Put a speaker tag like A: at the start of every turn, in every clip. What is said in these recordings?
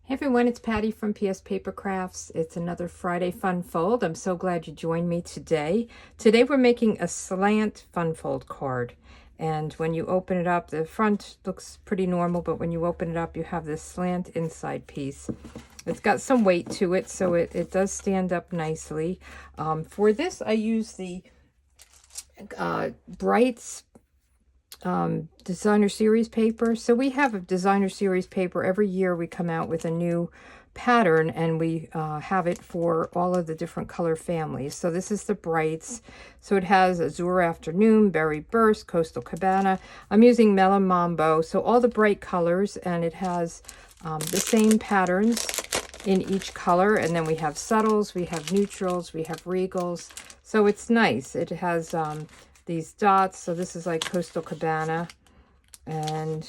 A: Hey everyone, it's Patty from pspapercrafts. It's another Friday Fun Fold. I'm so glad you joined me today. Today we're making a slant fun fold card. And when you open it up, the front looks pretty normal, but when you open it up, you have this slant inside piece. It's got some weight to it, so it does stand up nicely. For this, I use the Bright designer series paper. So we have a designer series paper. Every year we come out with a new pattern, and we have it for all of the different color families. So this is the Brights. So it has Azure Afternoon, Berry Burst, Coastal Cabana. I'm using Melon Mambo. So all the bright colors, and it has the same patterns in each color. And then we have subtles, we have neutrals, we have regals. So it's nice. It has these dots. So this is like Coastal Cabana, and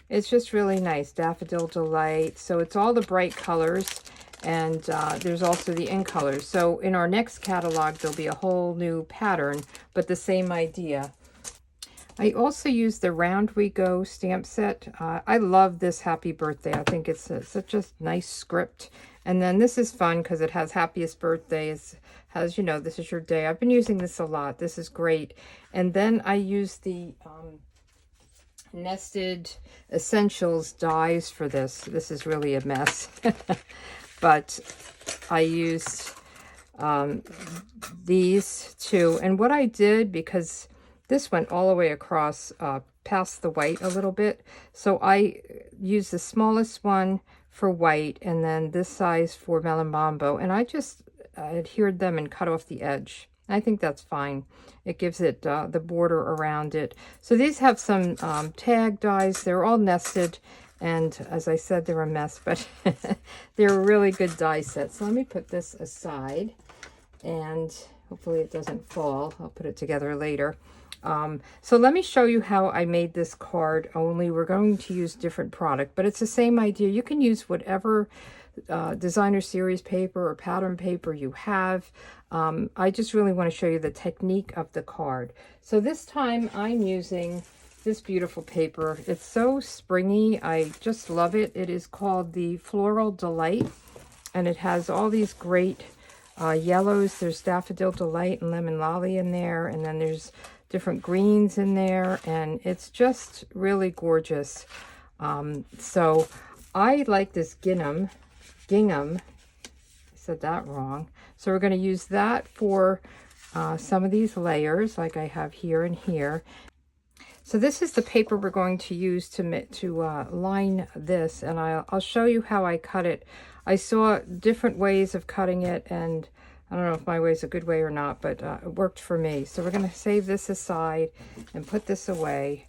A: it's just really nice. Daffodil Delight. So it's all the bright colors, and there's also the in colors. So in our next catalog, there'll be a whole new pattern, but the same idea. I also use the Round We Go stamp set. I love this Happy Birthday. I think it's such a nice script. And then this is fun because it has Happiest Birthdays, has, you know, this is your day. I've been using this a lot. This is great. And then I use the Nested Essentials dies for this. This is really a mess. But I used these two. And what I did, because this went all the way across past the white a little bit, so I used the smallest one for white, and then this size for Melon Mambo, and I just adhered them and cut off the edge. I think that's fine. It gives it the border around it. So these have some tag dies. They're all nested, and as I said, they're a mess, but they're a really good die set. So let me put this aside, and hopefully it doesn't fall. I'll put it together later. So let me show you how I made this card. Only we're going to use different product, but it's the same idea. You can use whatever designer series paper or pattern paper you have. I just really want to show you the technique of the card. So this time I'm using this beautiful paper. It's so springy. I just love it. It is called the Floral Delight, and it has all these great yellows. There's Daffodil Delight and Lemon Lolly in there, and then there's different greens in there, and it's just really gorgeous. So I like this gingham. I said that wrong. So we're going to use that for some of these layers, like I have here and here. So this is the paper we're going to use to line this, and I'll show you how I cut it. I saw different ways of cutting it, and I don't know if my way is a good way or not, but it worked for me. So we're going to save this aside and put this away.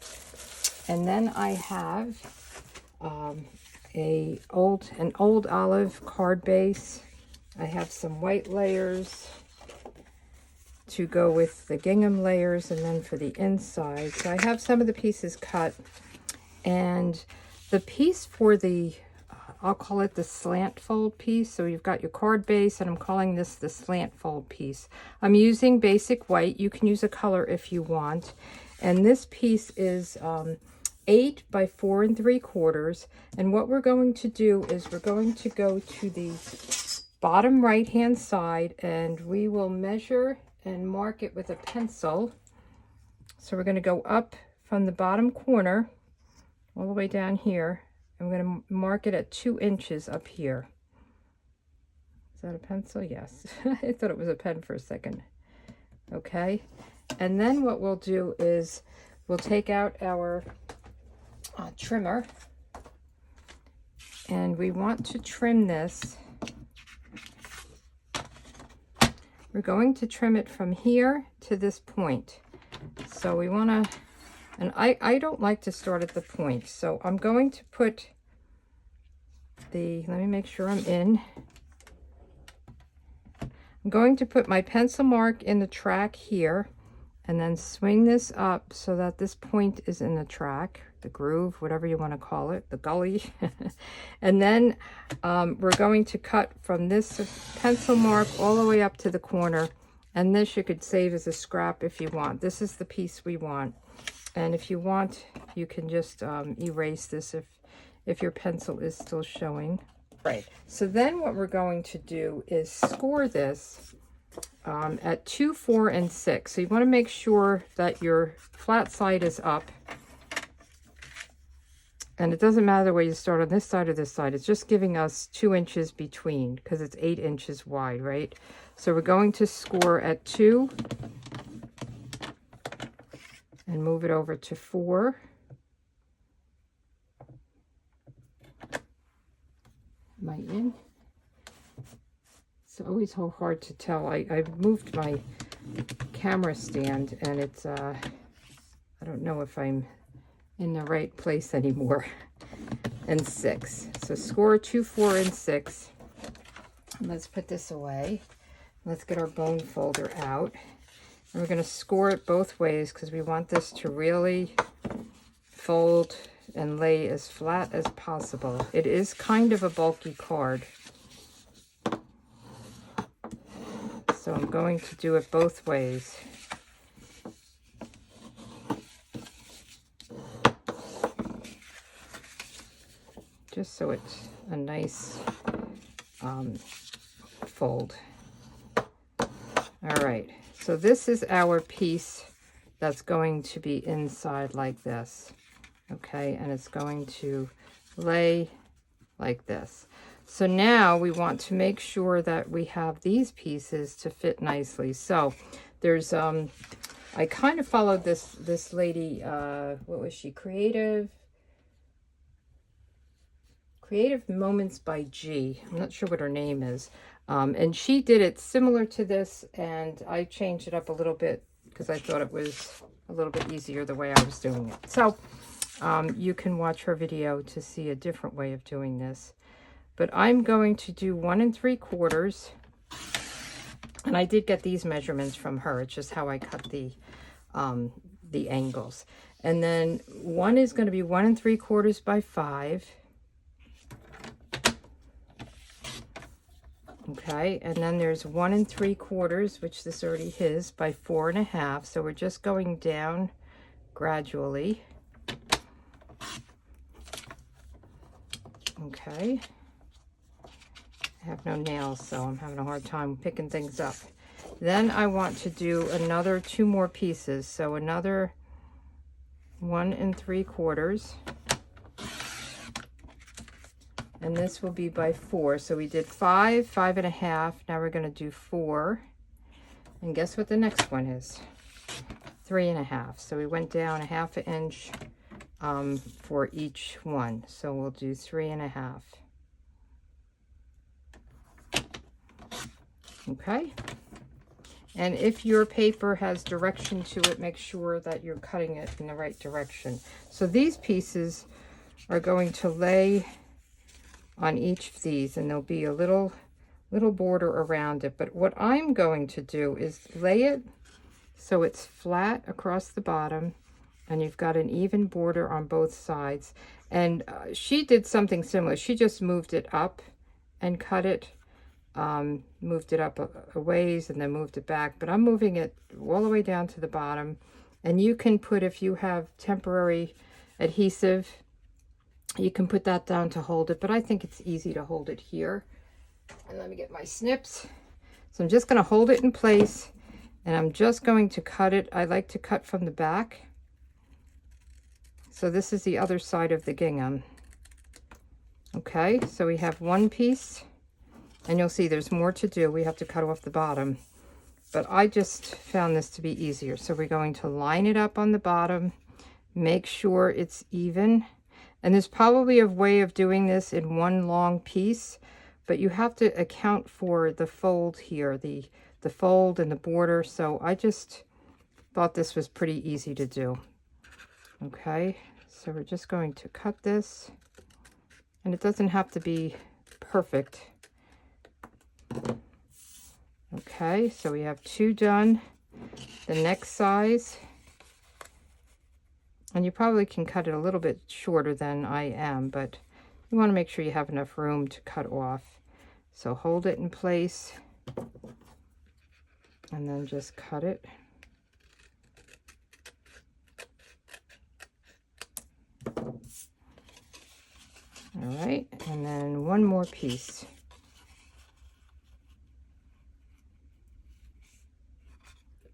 A: And then I have an old olive card base. I have some white layers to go with the gingham layers, and then for the inside. So I have some of the pieces cut, and the piece for the I'll call it the slant fold piece. So you've got your card base, and I'm calling this the slant fold piece. I'm using basic white. You can use a color if you want. And this piece is 8 by 4 3/4. And what we're going to do is we're going to go to the bottom right hand side, and we will measure and mark it with a pencil. So we're going to go up from the bottom corner all the way down here. I'm going to mark it at 2 inches up here. Is that a pencil? Yes. I thought it was a pen for a second. Okay. And then what we'll do is we'll take out our trimmer, and we want to trim this. We're going to trim it from here to this point. So we want to, and I don't like to start at the point. So I'm going to put let me make sure I'm in. I'm going to put my pencil mark in the track here, and then swing this up so that this point is in the track, the groove, whatever you want to call it, the gully. And then we're going to cut from this pencil mark all the way up to the corner, and this you could save as a scrap if you want. This is the piece we want, and if you want, you can just erase this if your pencil is still showing. Right, so then what we're going to do is score this at 2, 4, and 6. So you want to make sure that your flat side is up. And it doesn't matter where you start, on this side or this side. It's just giving us 2 inches between because it's 8 inches wide, right? So we're going to score at 2 and move it over to 4. Am I in? It's always so hard to tell. I've moved my camera stand and it's, I don't know if I'm in the right place anymore. And 6. So score 2, 4, and 6. Let's put this away. Let's get our bone folder out. And we're going to score it both ways because we want this to really fold and lay as flat as possible. It is kind of a bulky card. So I'm going to do it both ways. Just so it's a nice fold. All right, so this is our piece that's going to be inside like this, okay? And it's going to lay like this. So now we want to make sure that we have these pieces to fit nicely. So there's, I kind of followed this lady, what was she, Creative Moments by G. I'm not sure what her name is. And she did it similar to this, and I changed it up a little bit because I thought it was a little bit easier the way I was doing it. So you can watch her video to see a different way of doing this. But I'm going to do 1 3/4. And I did get these measurements from her. It's just how I cut the angles. And then one is going to be 1 3/4 by 5. Okay, and then there's 1 3/4, which this already is, by 4 1/2. So we're just going down gradually. Okay. I have no nails, so I'm having a hard time picking things up. Then I want to do another 2 more pieces. So another 1 3/4. And this will be by 4. So we did 5, 5 1/2. Now we're going to do 4. And guess what the next one is? 3 1/2. So we went down 1/2 inch for each one. So we'll do 3 1/2. Okay. And if your paper has direction to it, make sure that you're cutting it in the right direction. So these pieces are going to lay on each of these, and there'll be a little border around it. But what I'm going to do is lay it so it's flat across the bottom, and you've got an even border on both sides. And she did something similar. She just moved it up and cut it, moved it up a ways and then moved it back. But I'm moving it all the way down to the bottom. And you can put, if you have temporary adhesive, you can put that down to hold it, but I think it's easy to hold it here. And let me get my snips. So I'm just going to hold it in place, and I'm just going to cut it. I like to cut from the back. So this is the other side of the gingham. Okay, so we have one piece, and you'll see there's more to do. We have to cut off the bottom, but I just found this to be easier. So we're going to line it up on the bottom, make sure it's even. And there's probably a way of doing this in one long piece, but you have to account for the fold here, the fold and the border. So I just thought this was pretty easy to do. Okay, so we're just going to cut this, and it doesn't have to be perfect. Okay, so we have 2 done. The next size, and you probably can cut it a little bit shorter than I am, but you want to make sure you have enough room to cut off. So hold it in place and then just cut it. All right, and then one more piece.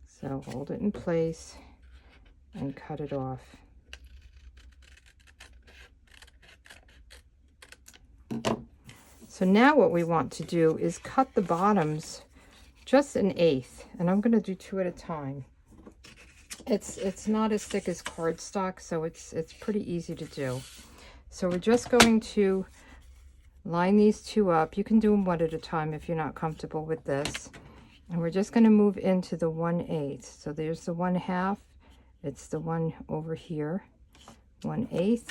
A: So hold it in place and cut it off. So now what we want to do is cut the bottoms just 1/8, and I'm going to do 2 at a time. It's not as thick as cardstock, so it's pretty easy to do. So we're just going to line these 2 up. You can do them one at a time if you're not comfortable with this. And we're just going to move into the 1/8. So there's the 1/2. It's the one over here, 1/8.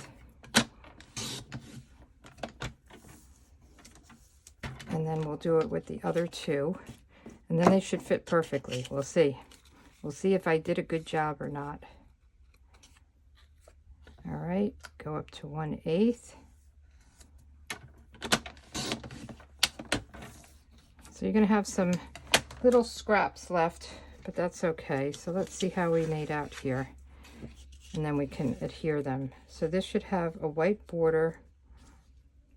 A: And then we'll do it with the other 2. And then they should fit perfectly. We'll see. We'll see if I did a good job or not. All right, go up to 1/8. So you're going to have some little scraps left, but that's okay. So let's see how we made out here, and then we can adhere them. So this should have a white border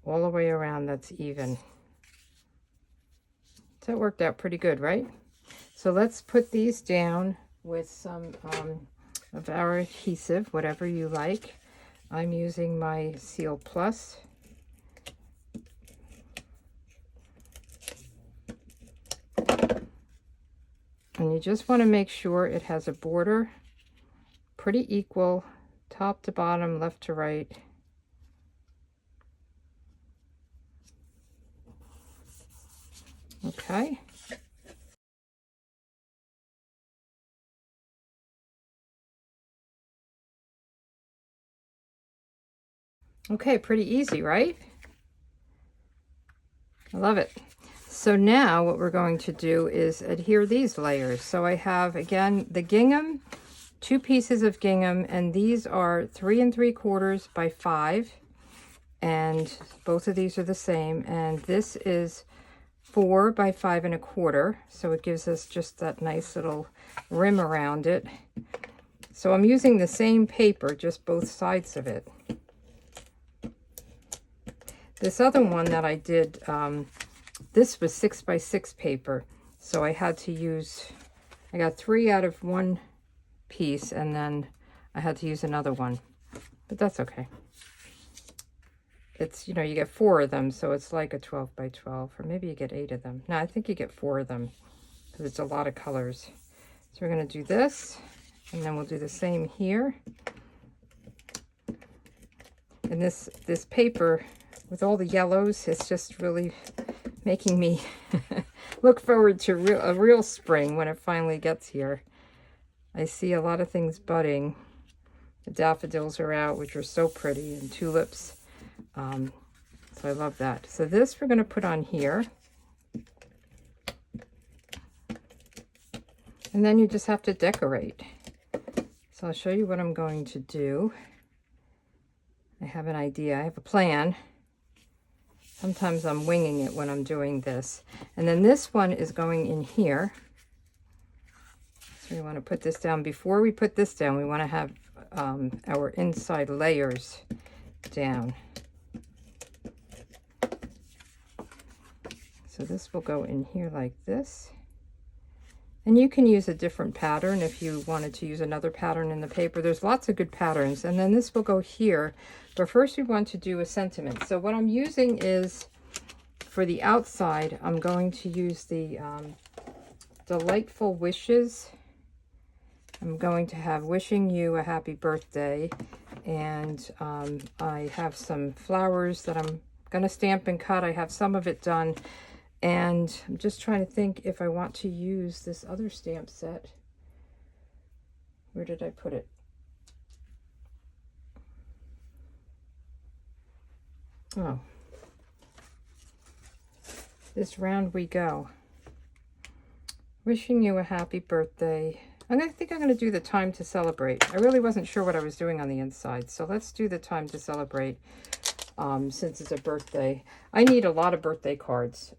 A: all the way around that's even. So that worked out pretty good, right? So let's put these down with some of our adhesive, whatever you like. I'm using my Seal Plus. And you just want to make sure it has a border pretty equal, top to bottom, left to right. Okay. Okay, pretty easy, right? I love it. So now what we're going to do is adhere these layers. So I have, again, the gingham, 2 pieces of gingham, and these are 3 3/4 by 5, and both of these are the same. And this is 4 by 5 1/4, so it gives us just that nice little rim around it. So I'm using the same paper, just both sides of it. This other one that I did, this was 6 by 6 paper, so I had to use, I got 3 out of 1 piece, and then I had to use another one, but that's okay. It's, you know, you get 4 of them, so it's like a 12 by 12, or maybe you get 8 of them. No, I think you get 4 of them, because it's a lot of colors. So we're going to do this, and then we'll do the same here. And this paper, with all the yellows, it's just really making me look forward to a real spring when it finally gets here. I see a lot of things budding. The daffodils are out, which are so pretty, and tulips. So I love that. So this we're going to put on here. And then you just have to decorate. So I'll show you what I'm going to do. I have an idea. I have a plan. Sometimes I'm winging it when I'm doing this. And then this one is going in here. So we want to put this down. Before we put this down, we want to have our inside layers down. So this will go in here like this. And you can use a different pattern if you wanted to use another pattern in the paper. There's lots of good patterns. And then this will go here. But first we want to do a sentiment. So what I'm using is, for the outside, I'm going to use the Delightful Wishes. I'm going to have wishing you a happy birthday. And I have some flowers that I'm going to stamp and cut. I have some of it done. And I'm just trying to think if I want to use this other stamp set. Where did I put it? Oh. This Round We Go. Wishing you a happy birthday. I think I'm going to do the Time to Celebrate. I really wasn't sure what I was doing on the inside. So let's do the Time to Celebrate. Since it's a birthday. I need a lot of birthday cards.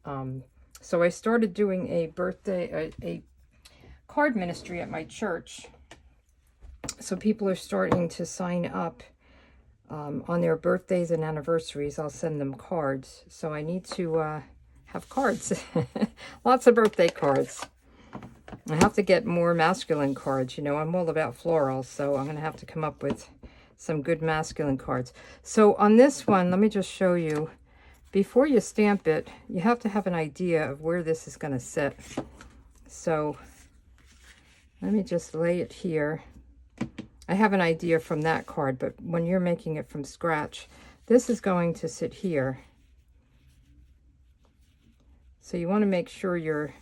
A: So I started doing a card ministry at my church. So people are starting to sign up on their birthdays and anniversaries, I'll send them cards. So I need to have cards. Lots of birthday cards. I have to get more masculine cards. You know, I'm all about florals, so I'm going to have to come up with some good masculine cards. So on this one, let me just show you. Before you stamp it, you have to have an idea of where this is going to sit. So let me just lay it here. I have an idea from that card, but when you're making it from scratch, this is going to sit here. So you want to make sure you're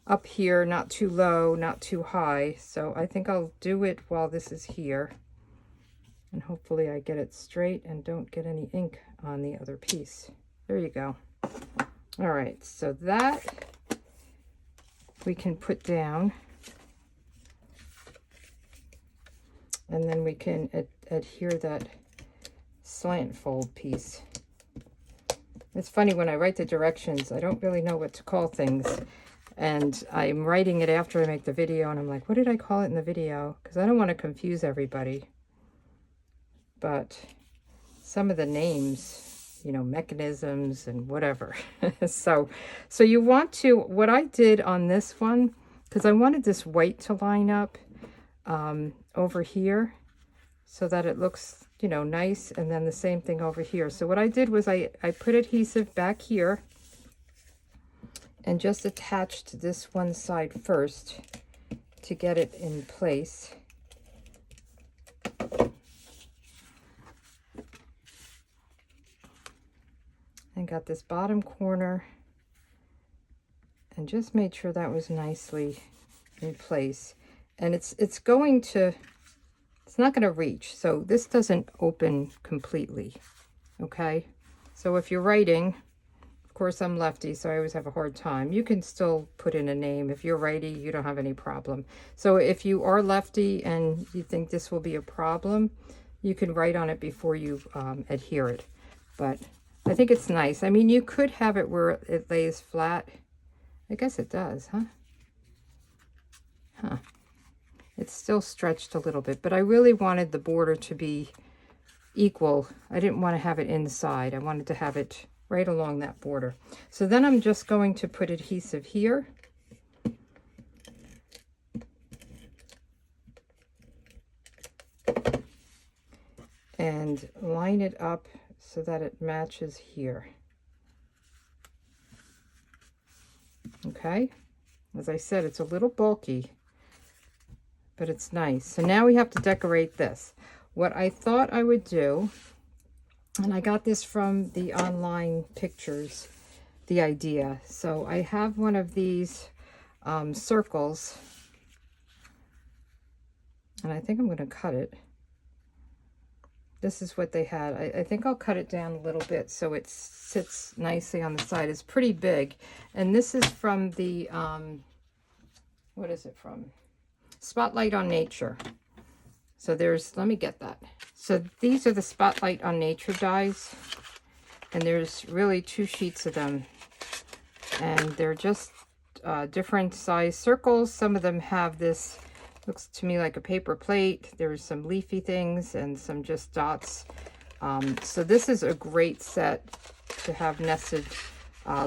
A: up here, not too low, not too high. So I think I'll do it while this is here. And hopefully I get it straight and don't get any ink on the other piece. There you go. All right, so that we can put down. And then we can adhere that slant fold piece. It's funny, when I write the directions, I don't really know what to call things. And I'm writing it after I make the video, and I'm like, what did I call it in the video? Because I don't want to confuse everybody. But some of the names, you know, mechanisms and whatever. So you want to, what I did on this one, because I wanted this white to line up over here so that it looks, you know, nice, and then the same thing over here. So what I did was I put adhesive back here and just attached this one side first to get it in place. And got this bottom corner and just made sure that was nicely in place. And it's not going to reach, so this doesn't open completely. Okay, so if you're writing, of course I'm lefty, so I always have a hard time. You can still put in a name. If you're righty, you don't have any problem. So if you are lefty and you think this will be a problem, you can write on it before you adhere it. But I think it's nice. I mean, you could have it where it lays flat. I guess it does, huh? Huh. It's still stretched a little bit, but I really wanted the border to be equal. I didn't want to have it inside. I wanted to have it right along that border. So then I'm just going to put adhesive here. And line it up so that it matches here. Okay, as I said, it's a little bulky, but it's nice. So now we have to decorate this. What I thought I would do, and I got this from the online pictures, the idea. So I have one of these circles, and I think I'm going to cut it. This is what they had. I think I'll cut it down a little bit so it sits nicely on the side. It's pretty big. And this is from the, what is it from? Spotlight on Nature. So there's, let me get that. So these are the Spotlight on Nature dies. And there's really 2 sheets of them. And they're just different size circles. Some of them have this, looks to me like a paper plate. There's some leafy things and some just dots. So this is a great set to have nested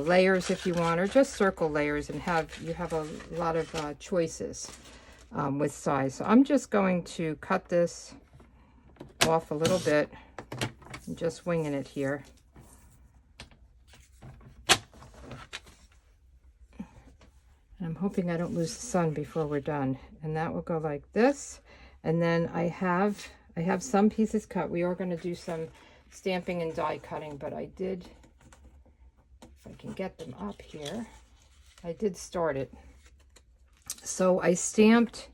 A: layers if you want, or just circle layers, and you have a lot of choices with size. So I'm just going to cut this off a little bit and just winging it here. I'm hoping I don't lose the sun before we're done. And that will go like this. And then I have some pieces cut. We are going to do some stamping and die cutting, but I did, if I can get them up here, I did start it. So I stamped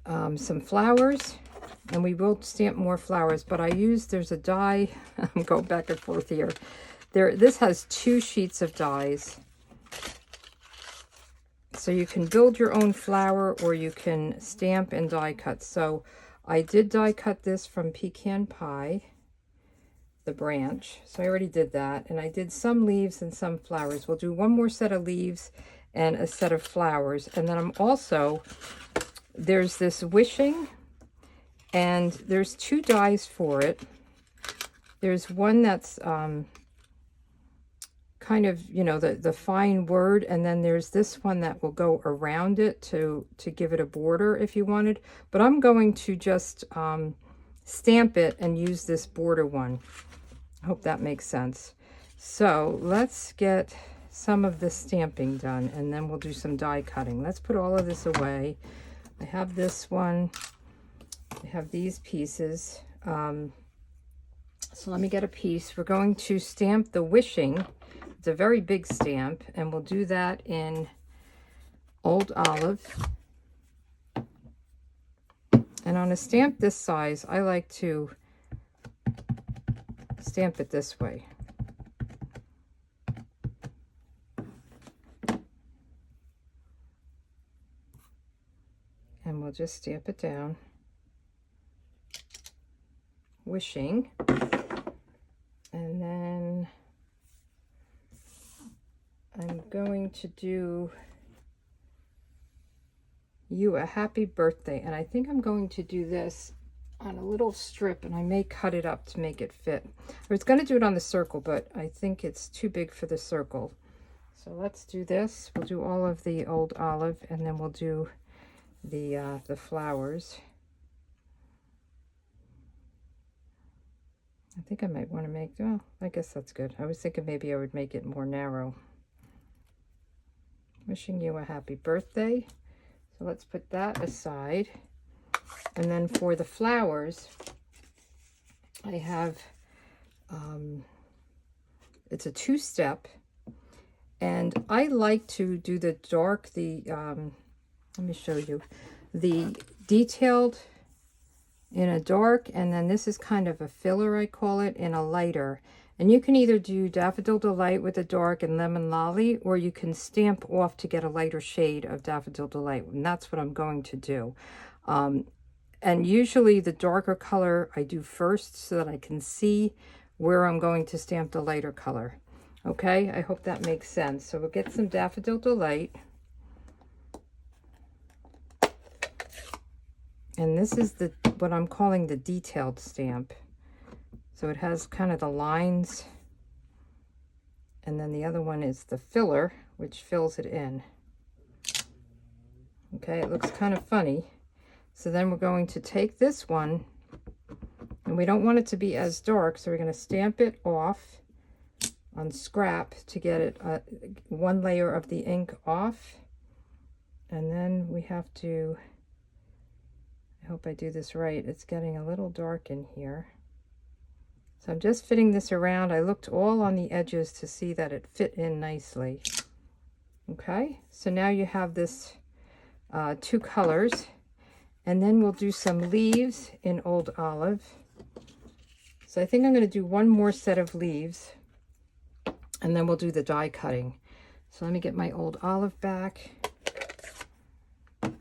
A: some flowers, and we will stamp more flowers, but I used, there's a die, I'm going back and forth here. This has 2 sheets of dies. So you can build your own flower, or you can stamp and die cut. So I did die cut this from Pecan Pie, the branch. So I already did that. And I did some leaves and some flowers. We'll do one more set of leaves and a set of flowers. And then I'm also, there's this wishing, and there's 2 dies for it. There's one that's kind of, you know, the fine word, and then there's this one that will go around it to give it a border if you wanted. But I'm going to just stamp it and use this border one. I hope that makes sense. So let's get some of the stamping done, and then we'll do some die cutting. Let's put all of this away. I have this one. I have these pieces. So let me get a piece. We're going to stamp the wishing. It's a very big stamp, and we'll do that in Old Olive. And on a stamp this size, I like to stamp it this way. And we'll just stamp it down. Wishing. And then I'm going to do you a happy birthday. And I think I'm going to do this on a little strip, and I may cut it up to make it fit. I was going to do it on the circle, but I think it's too big for the circle. So let's do this. We'll do all of the Old Olive, and then we'll do the flowers. I think I might want to make, well, I guess that's good. I was thinking maybe I would make it more narrow. Wishing you a happy birthday. So let's put that aside. And then for the flowers, I have, it's a two-step. And I like to do the dark, let me show you, the detailed in a dark, and then this is kind of a filler, I call it, in a lighter. And you can either do Daffodil Delight with a dark and Lemon Lolly, or you can stamp off to get a lighter shade of Daffodil Delight, and that's what I'm going to do. And usually the darker color I do first so that I can see where I'm going to stamp the lighter color. Okay, I hope that makes sense. So we'll get some Daffodil Delight. And this is what I'm calling the detailed stamp. So it has kind of the lines. And then the other one is the filler, which fills it in. Okay, it looks kind of funny. So then we're going to take this one, and we don't want it to be as dark, so we're going to stamp it off on scrap to get it one layer of the ink off. And then we have to, I hope I do this right, it's getting a little dark in here. So I'm just fitting this around. I looked all on the edges to see that it fit in nicely. Okay, so now you have this two colors. And then we'll do some leaves in Old Olive. So I think I'm going to do one more set of leaves, and then we'll do the die cutting. So let me get my Old Olive back. I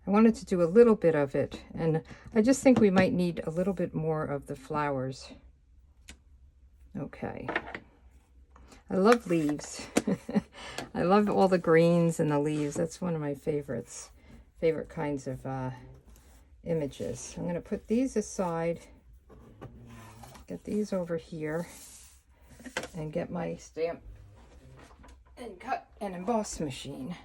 A: wanted to do a little bit of it, and I just think we might need a little bit more of the flowers. Okay. I love leaves. I love all the greens and the leaves. That's one of my favorite kinds of images. I'm going to put these aside, get these over here, and get my stamp and cut and emboss machine.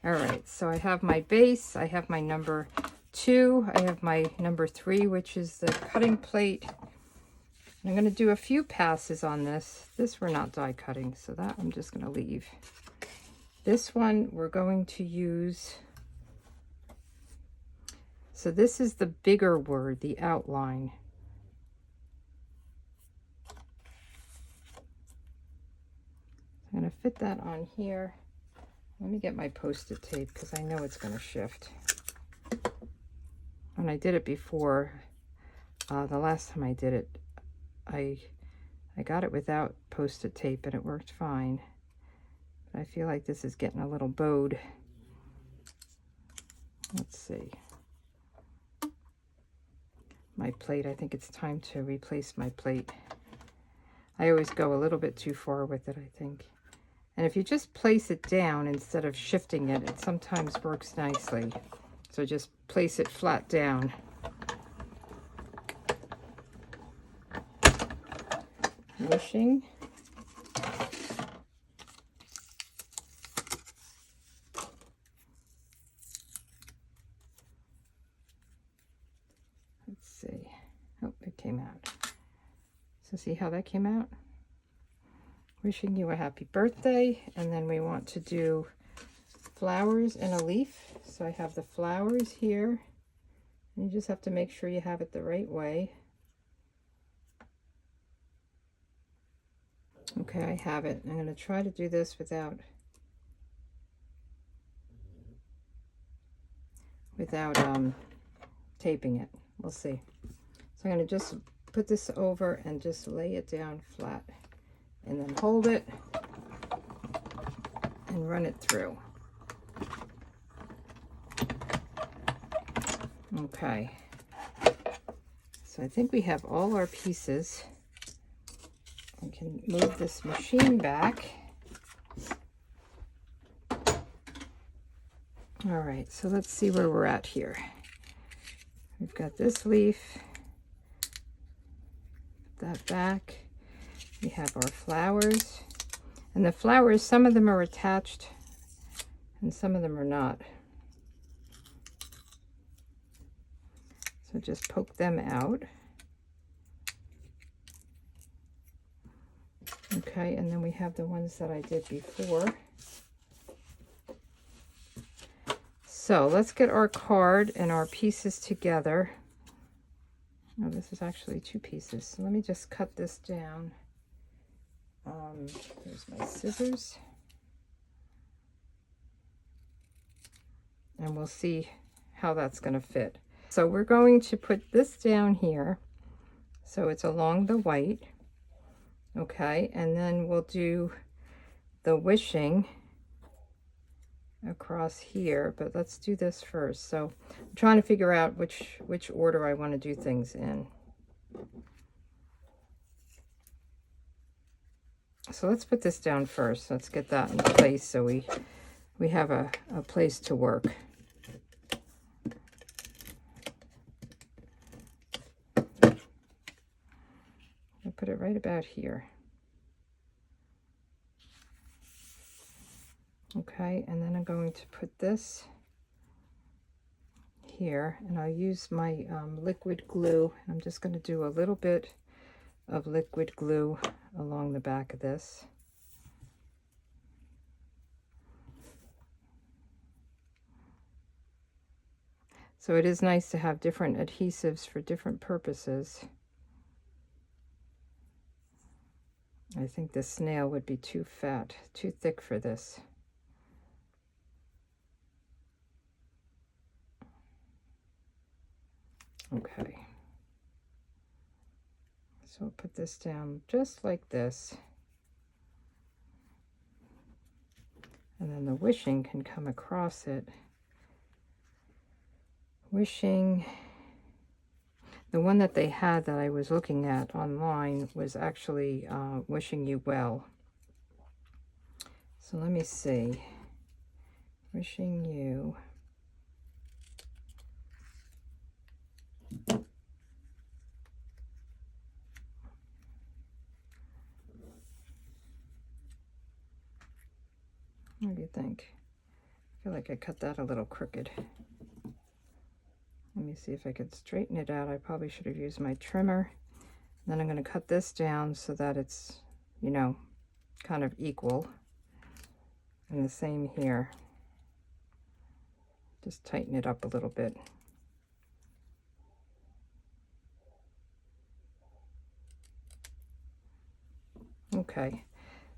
A: All right, so I have my base, I have my number 2, I have my number 3, which is the cutting plate. I'm going to do a few passes on this. This we're not die cutting, so that I'm just going to leave. This one we're going to use. So this is the bigger word, the outline. I'm going to fit that on here. Let me get my Post-it tape because I know it's going to shift. When I did it before, the last time I did it, I got it without Post-it tape and it worked fine. But I feel like this is getting a little bowed. Let's see. My plate, I think it's time to replace my plate. I always go a little bit too far with it, I think. And if you just place it down instead of shifting it, it sometimes works nicely. So just place it flat down. wishing. Let's see. Oh, it came out. So see how that came out? Wishing you a happy birthday. And then we want to do flowers and a leaf. So I have the flowers here. And you just have to make sure you have it the right way. Okay, I have it. I'm going to try to do this without taping it. We'll see. So I'm going to just put this over and just lay it down flat, and then hold it and run it through. Okay. So I think we have all our pieces. I can move this machine back. All right, so let's see where we're at here. We've got this leaf, that back. We have our flowers. And the flowers, some of them are attached and some of them are not. So just poke them out. Okay, and then we have the ones that I did before. So let's get our card and our pieces together. Oh, this is actually two pieces. So let me just cut this down. There's my scissors. And we'll see how that's going to fit. So we're going to put this down here. So it's along the white. Okay, and then we'll do the wishing across here, but let's do this first. So I'm trying to figure out which order I want to do things in. So let's put this down first. Let's get that in place so we have a place to work. I'll put it right about here. Okay, and then I'm going to put this here, and I'll use my liquid glue. I'm just going to do a little bit of liquid glue along the back of this. So it is nice to have different adhesives for different purposes. I think the snail would be too fat, too thick for this. Okay. So I'll put this down just like this. And then the wishing can come across it. Wishing, the one that they had that I was looking at online was actually wishing you well. So let me see. Wishing you. What do you think? I feel like I cut that a little crooked. Let me see if I could straighten it out. I probably should have used my trimmer. Then I'm going to cut this down so that it's, you know, kind of equal. And the same here. Just tighten it up a little bit. Okay,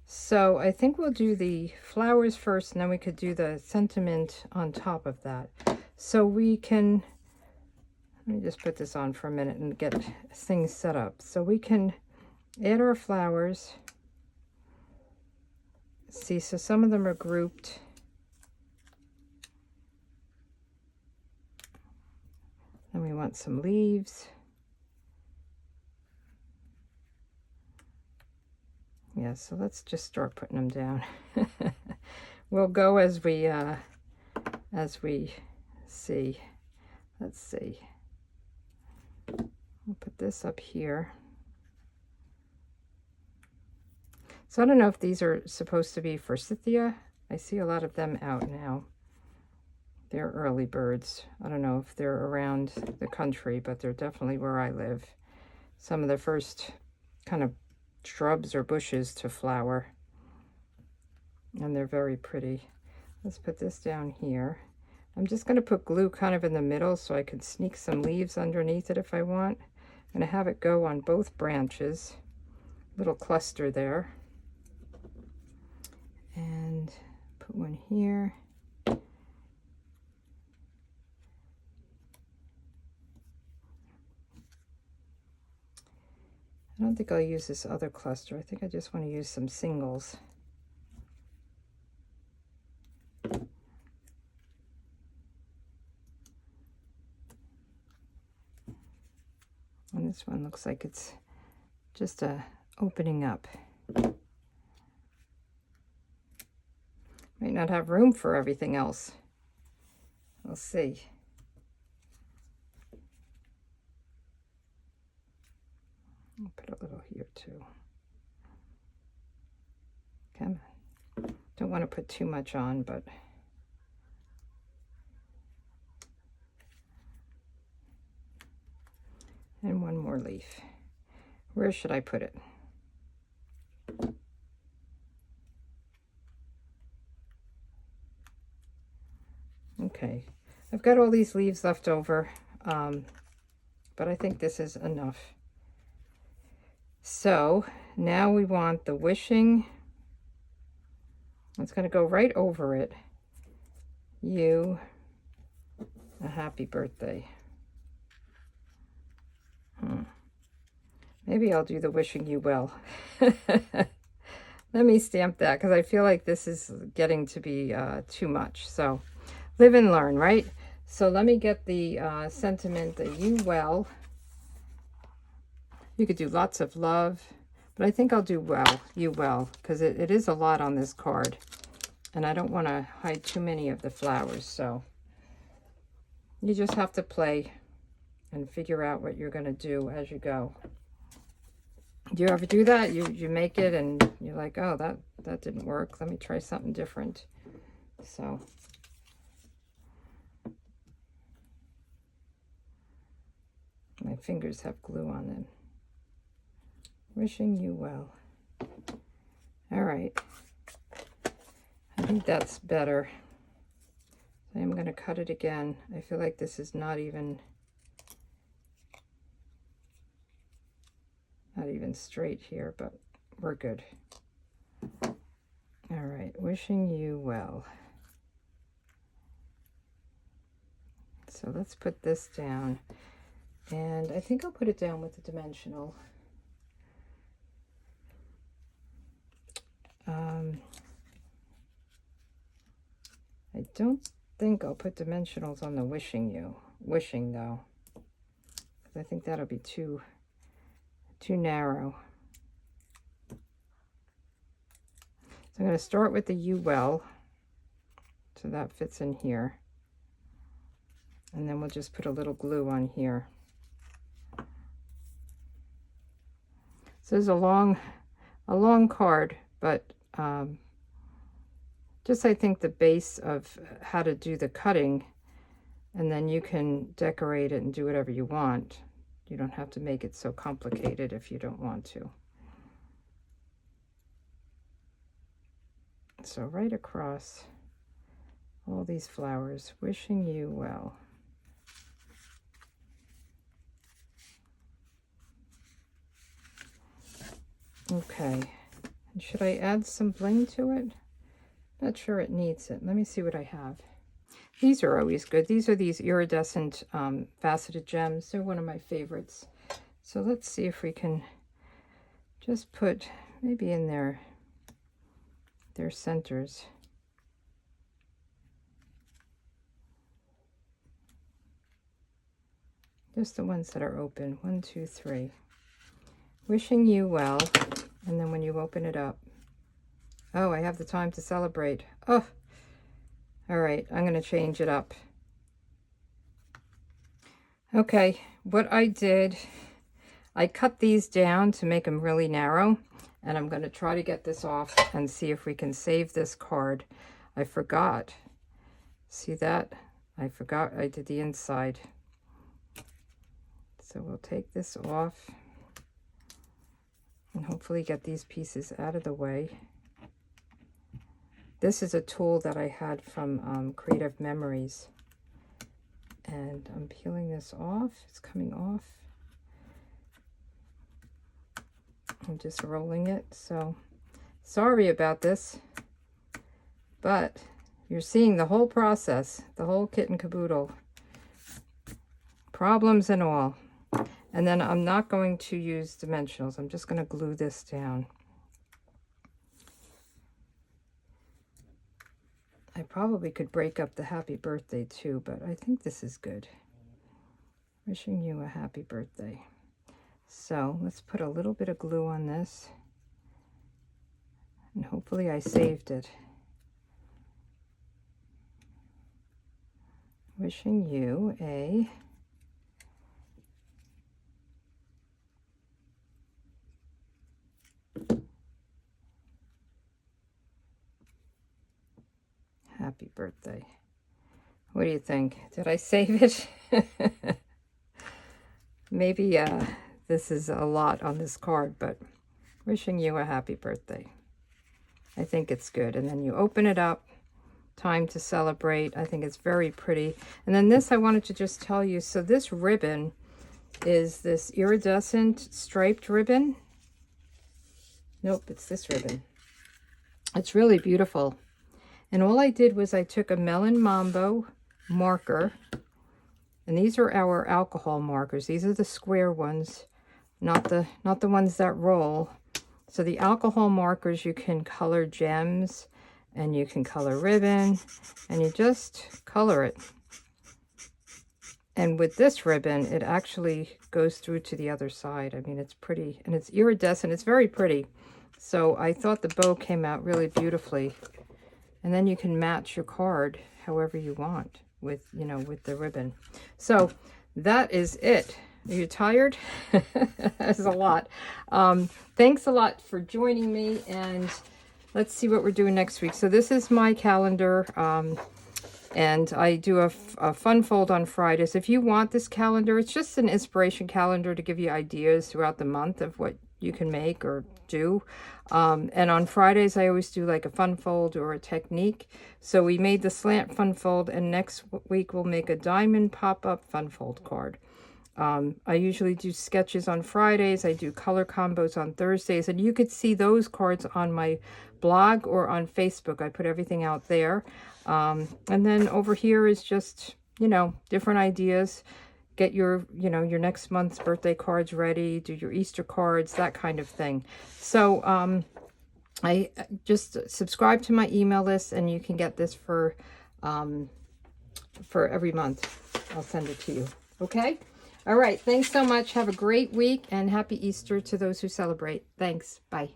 A: so I think we'll do the flowers first, and then we could do the sentiment on top of that. So we can, let me just put this on for a minute and get things set up. So we can add our flowers. See, so some of them are grouped. Then we want some leaves. Yeah, so let's just start putting them down. We'll go as we see. Let's see. We'll put this up here. So I don't know if these are supposed to be forsythia. I see a lot of them out now. They're early birds. I don't know if they're around the country, but they're definitely where I live. Some of the first kind of shrubs or bushes to flower. And they're very pretty. Let's put this down here. I'm just going to put glue kind of in the middle so I can sneak some leaves underneath it if I want. I'm going to have it go on both branches. Little cluster there. And put one here. I don't think I'll use this other cluster. I think I just want to use some singles. And this one looks like it's just a opening up. Might not have room for everything else. We'll see. I'll put a little here too. Come on. Don't want to put too much on, but and one more leaf. Where should I put it? Okay, I've got all these leaves left over, but I think this is enough. So now we want the wishing. It's going to go right over it. You a happy birthday. Maybe I'll do the wishing you well. Let me stamp that because I feel like this is getting to be too much. So live and learn, right? So let me get the sentiment, the you well. You could do lots of love, but I think I'll do well, you well, because it is a lot on this card. And I don't want to hide too many of the flowers. So you just have to play and figure out what you're going to do as you go. Do you ever do that? You make it and you're like, oh, that didn't work. Let me try something different. So my fingers have glue on them. Wishing you well. All right. I think that's better. I'm going to cut it again. I feel like this is not even straight here, but we're good. All right, wishing you well. So let's put this down, and I think I'll put it down with the dimensional. I don't think I'll put dimensionals on the wishing though, because I think that'll be too narrow. So I'm going to start with the you well, so that fits in here, and then we'll just put a little glue on here. So there's a long card, but just I think the base of how to do the cutting, and then you can decorate it and do whatever you want. You don't have to make it so complicated if you don't want to. So right across all these flowers, wishing you well. Okay, and should I add some bling to it? Not sure it needs it. Let me see what I have. These are always good. These are these iridescent faceted gems. They're one of my favorites. So let's see if we can just put maybe in their centers. Just the ones that are open. 1, 2, 3. Wishing you well. And then when you open it up. Oh, I have the time to celebrate. Oh, all right. I'm going to change it up. Okay, what I did, I cut these down to make them really narrow. And I'm going to try to get this off and see if we can save this card. I forgot. See that? I forgot I did the inside. So we'll take this off and hopefully get these pieces out of the way. This is a tool that I had from Creative Memories. And I'm peeling this off. It's coming off. I'm just rolling it. So sorry about this. But you're seeing the whole process, the whole kit and caboodle. Problems and all. And then I'm not going to use dimensionals. I'm just going to glue this down. I probably could break up the happy birthday too, but I think this is good. Wishing you a happy birthday. So let's put a little bit of glue on this. And hopefully I saved it. Wishing you a happy birthday. What do you think? Did I save it? Maybe this is a lot on this card, but wishing you a happy birthday. I think it's good. And then you open it up. Time to celebrate. I think it's very pretty. And then this I wanted to just tell you. So this ribbon is this iridescent striped ribbon. Nope, it's this ribbon. It's really beautiful. And all I did was I took a Melon Mambo marker, and these are our alcohol markers. These are the square ones, not the ones that roll. So the alcohol markers, you can color gems and you can color ribbon, and you just color it. And with this ribbon, it actually goes through to the other side. I mean, it's pretty, and it's iridescent. It's very pretty. So I thought the bow came out really beautifully. And then you can match your card however you want with, you know, with the ribbon. So that is it. Are you tired? That's a lot. Thanks a lot for joining me, and let's see what we're doing next week. So this is my calendar, and I do a fun fold on Fridays. If you want this calendar, it's just an inspiration calendar to give you ideas throughout the month of what you can make or do. And on Fridays, I always do like a fun fold or a technique. So we made the slant fun fold, and next week we'll make a diamond pop-up fun fold card. I usually do sketches on Fridays. I do color combos on Thursdays, and you could see those cards on my blog or on Facebook. I put everything out there. And then over here is just, you know, different ideas. Get your, you know, your next month's birthday cards ready, do your Easter cards, that kind of thing. So I just subscribe to my email list, and you can get this for every month. I'll send it to you. Okay? All right. Thanks so much. Have a great week, and happy Easter to those who celebrate. Thanks. Bye.